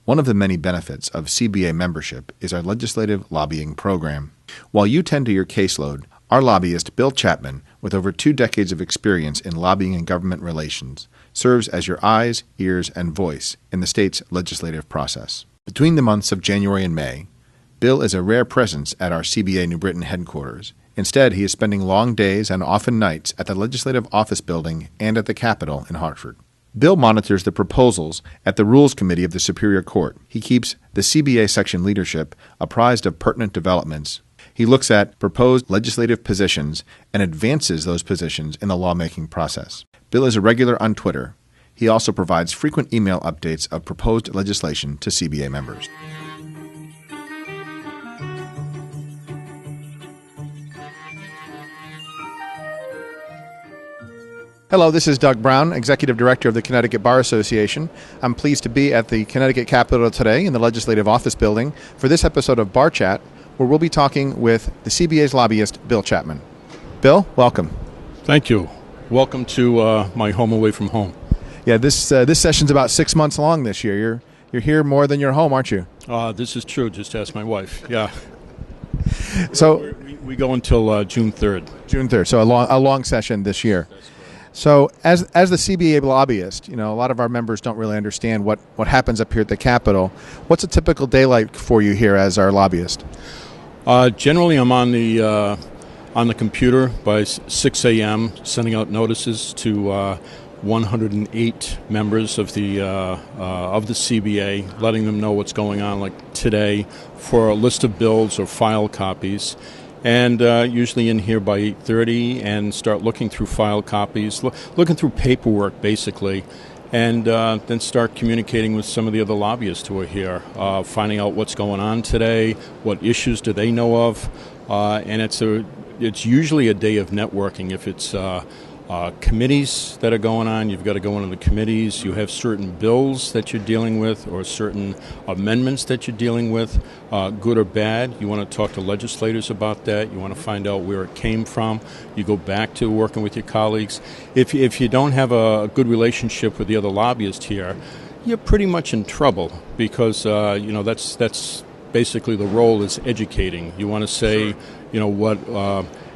One of the many benefits of CBA membership is our legislative lobbying program. While you tend to your caseload, our lobbyist, Bill Chapman, with over 2 decades of experience in lobbying and government relations, serves as your eyes, ears, and voice in the state's legislative process. Between the months of January and May, Bill is a rare presence at our CBA New Britain headquarters. Instead, he is spending long days and often nights at the Legislative Office Building and at the Capitol in Hartford. Bill monitors the proposals at the Rules Committee of the Superior Court. He keeps the CBA section leadership apprised of pertinent developments. He looks at proposed legislative positions and advances those positions in the lawmaking process. Bill is a regular on Twitter. He also provides frequent email updates of proposed legislation to CBA members. Hello, this is Doug Brown, Executive Director of the Connecticut Bar Association. I'm pleased to be at the Connecticut Capitol today in the Legislative Office Building for this episode of BarChat, where we'll be talking with the CBA's lobbyist, Bill Chapman. Bill, welcome. Thank you. Welcome to my home away from home. Yeah, this session's about 6 months long this year. You're here more than you're home, aren't you? This is true. Just ask my wife. Yeah. So we go until June 3rd. June 3rd. So a long session this year. So as the CBA lobbyist, a lot of our members don't really understand what happens up here at the Capitol. What's a typical day like for you here as our lobbyist? Generally, I'm on the computer by 6 a.m. sending out notices to 108 members of the CBA, letting them know what's going on, like today, for a list of bills or file copies. And usually in here by 8:30 and start looking through file copies, looking through paperwork basically, and then start communicating with some of the other lobbyists who are here, finding out what's going on today, what issues do they know of, and it's usually a day of networking. If it's committees that are going on, you've got to go into the committees. You have certain bills that you're dealing with or certain amendments that you're dealing with, good or bad. You want to talk to legislators about that. You want to find out where it came from. You go back to working with your colleagues. If you don't have a good relationship with the other lobbyists here, you're pretty much in trouble because that's basically the role is educating. You want to say,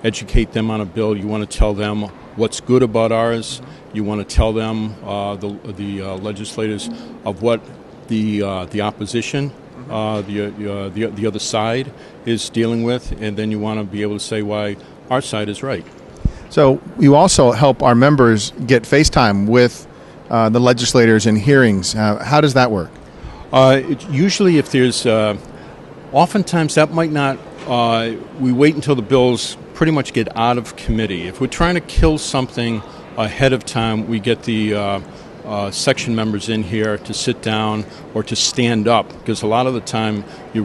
educate them on a bill. You want to tell them what's good about ours. You want to tell them, the legislators, of what the opposition, the other side is dealing with, and then you want to be able to say why our side is right. So you also help our members get FaceTime with the legislators in hearings. How does that work? Usually if there's, oftentimes that might not, we wait until the bills pretty much get out of committee. If we're trying to kill something ahead of time, we get the section members in here to sit down or to stand up, because a lot of the time you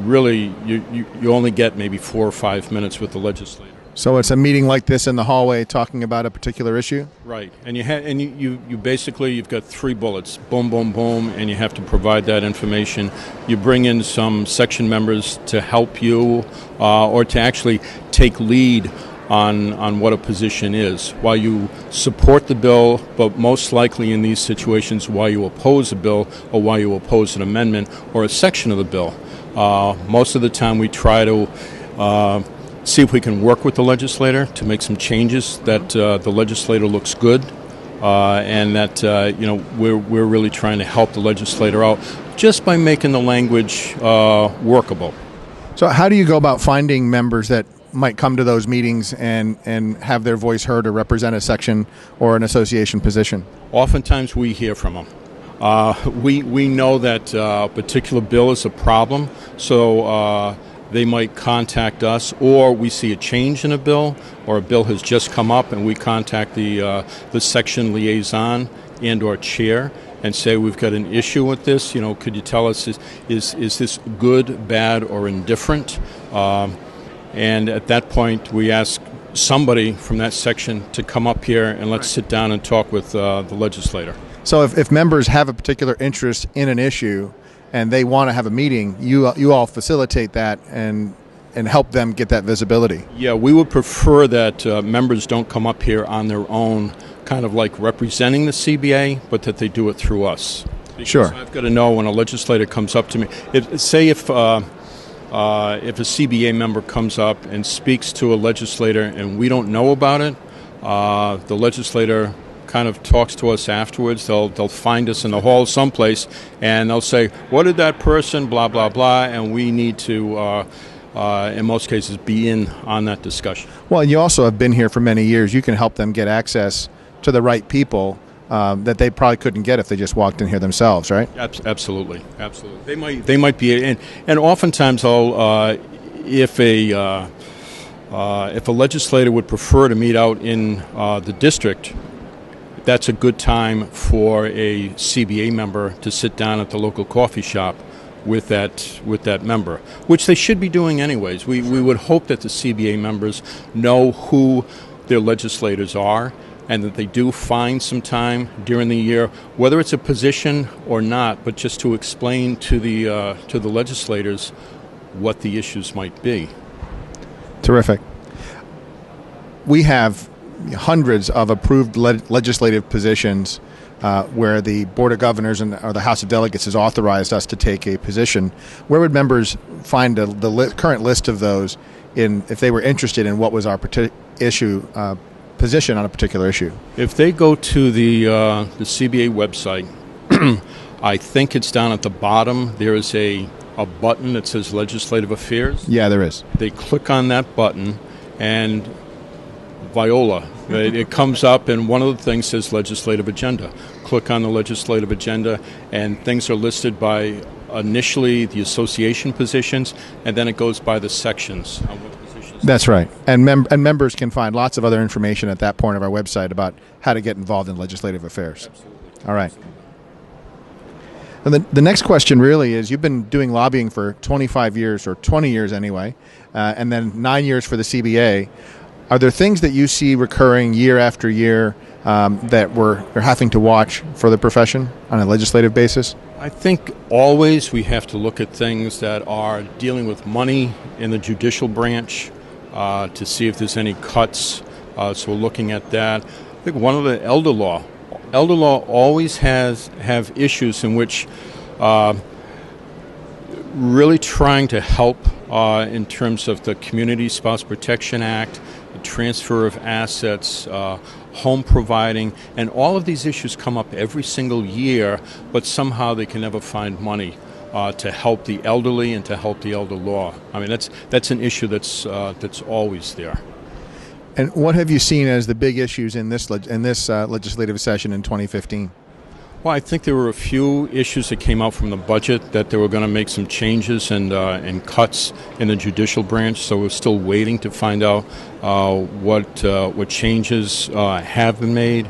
only get maybe 4 or 5 minutes with the legislator. So it's a meeting like this in the hallway talking about a particular issue? Right. And you basically, you've got 3 bullets, boom, boom, boom, and you have to provide that information. You bring in some section members to help you or to actually take lead on what a position is, why you support the bill, but most likely in these situations why you oppose a bill or why you oppose an amendment or a section of the bill. Most of the time we try to see if we can work with the legislator to make some changes that the legislator looks good, and that we're really trying to help the legislator out just by making the language workable. So how do you go about finding members that might come to those meetings and have their voice heard or represent a section or an association position? Oftentimes we hear from them. We know that a particular bill is a problem, so they might contact us, or we see a change in a bill, or a bill has just come up and we contact the section liaison and or chair and say, we've got an issue with this, could you tell us, is this good, bad, or indifferent? And at that point we ask somebody from that section to come up here and let's sit down and talk with the legislator. So if members have a particular interest in an issue and they want to have a meeting, you all facilitate that and help them get that visibility. Yeah, we would prefer that members don't come up here on their own, kind of like representing the CBA, but that they do it through us. Because Sure. I've got to know when a legislator comes up to me. If a CBA member comes up and speaks to a legislator and we don't know about it, the legislator kind of talks to us afterwards. They'll find us in the hall someplace and they'll say, "What did that person blah blah blah?" And we need to, in most cases, be in on that discussion. Well, you also have been here for many years. You can help them get access to the right people that they probably couldn't get if they just walked in here themselves, right? Absolutely. They might be, and oftentimes if a legislator would prefer to meet out in the district, that's a good time for a CBA member to sit down at the local coffee shop with that member, which they should be doing anyways. We would hope that the CBA members know who their legislators are, and that they do find some time during the year, whether it's a position or not, but just to explain to the legislators what the issues might be. Terrific. We have hundreds of approved legislative positions where the Board of Governors or the House of Delegates has authorized us to take a position. Where would members find the current list of those if they were interested in what was our position on a particular issue? If they go to the CBA website, I think it's down at the bottom. There is a button that says Legislative Affairs. Yeah, there is. They click on that button, and Viola, it comes up, and one of the things says Legislative Agenda. Click on the Legislative Agenda, and things are listed by initially the association positions, and then it goes by the sections on what positions. That's right. And members can find lots of other information at that point of our website about how to get involved in legislative affairs. Absolutely. All right. And the next question really is, you've been doing lobbying for 25 years, or 20 years anyway, and then 9 years for the CBA. Are there things that you see recurring year after year that we're having to watch for the profession on a legislative basis? I think always we have to look at things that are dealing with money in the judicial branch to see if there's any cuts. So we're looking at that. I think one of the elder law always have issues in which really trying to help in terms of the Community Spouse Protection Act, the transfer of assets, home providing, and all of these issues come up every single year, but somehow they can never find money to help the elderly and to help the elder law. I mean, that's an issue that's always there. And what have you seen as the big issues in this legislative session in 2015? Well, I think there were a few issues that came out from the budget that they were going to make some changes and cuts in the judicial branch. So we're still waiting to find out what changes have been made.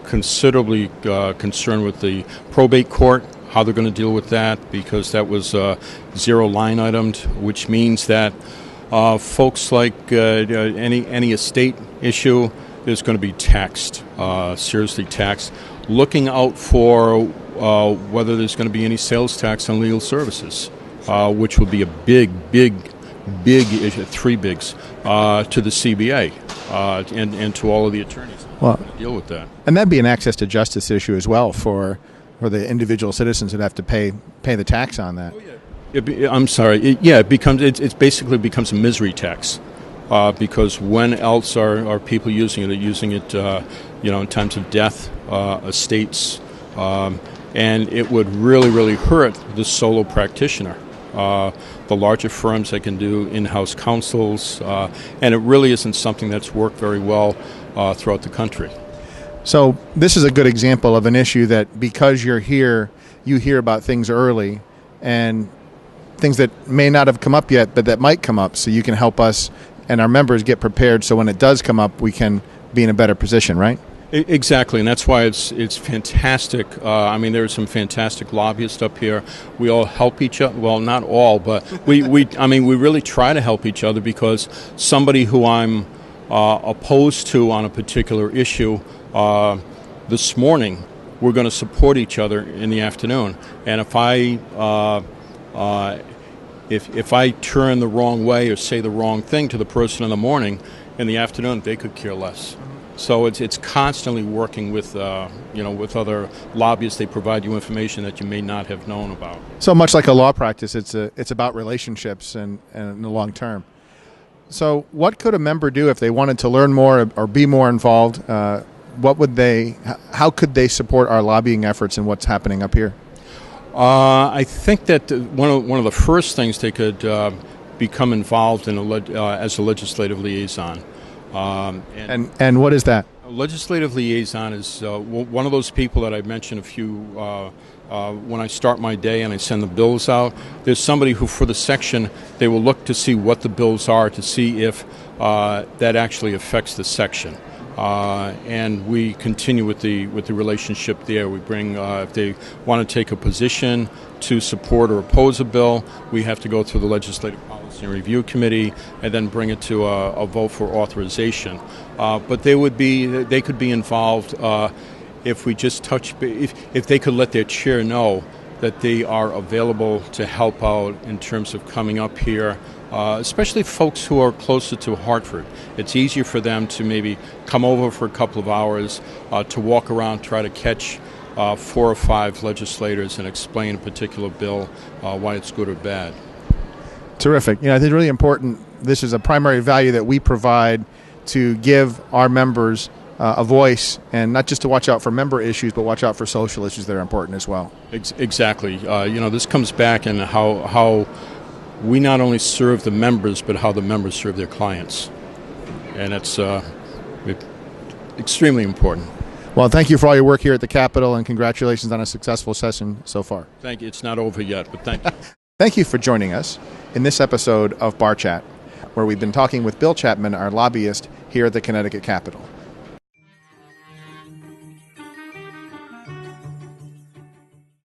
Considerably concerned with the probate court, how they're going to deal with that, because that was zero line itemed, which means that folks like any estate issue is going to be taxed, seriously taxed. Looking out for whether there's going to be any sales tax on legal services, which would be a big issue, three bigs, to the CBA and to all of the attorneys to deal with that. And that'd be an access to justice issue as well for the individual citizens that have to pay the tax on that. Oh, yeah. It basically becomes a misery tax. Because when else are people using it? They're using it, in times of death, estates, and it would really hurt the solo practitioner. The larger firms that can do in-house counsels, and it really isn't something that's worked very well throughout the country. So this is a good example of an issue that, because you're here, you hear about things early, and things that may not have come up yet, but that might come up, so you can help us and our members get prepared, so when it does come up, we can be in a better position, right? Exactly, and that's why it's fantastic. There are some fantastic lobbyists up here. We all help each other. Well, not all, but we really try to help each other, because somebody who I'm opposed to on a particular issue, this morning, we're going to support each other in the afternoon. And if I turn the wrong way or say the wrong thing to the person in the morning, in the afternoon, they could care less. So it's constantly working with with other lobbyists. They provide you information that you may not have known about. So much like a law practice, it's about relationships and in the long term. So what could a member do if they wanted to learn more or be more involved? How could they support our lobbying efforts and what's happening up here? I think that one of the first things they could become involved in as a legislative liaison. And what is that? A legislative liaison is one of those people that I mentioned when I start my day and I send the bills out. There's somebody who, for the section, they will look to see what the bills are to see if that actually affects the section. And we continue with the relationship there. We bring if they want to take a position to support or oppose a bill, we have to go through the Legislative Policy and Review Committee and then bring it to a vote for authorization. But they could be involved if we just if they could let their chair know that they are available to help out in terms of coming up here. Especially folks who are closer to Hartford. It's easier for them to maybe come over for a couple of hours, to walk around, try to catch 4 or 5 legislators and explain a particular bill, why it's good or bad. Terrific. I think it's really important. This is a primary value that we provide to give our members a voice, and not just to watch out for member issues, but watch out for social issues that are important as well. Exactly. This comes back in how we not only serve the members, but how the members serve their clients. And it's extremely important. Well, thank you for all your work here at the Capitol, and congratulations on a successful session so far. Thank you. It's not over yet, but thank you. Thank you for joining us in this episode of BarChat, where we've been talking with Bill Chapman, our lobbyist here at the Connecticut Capitol.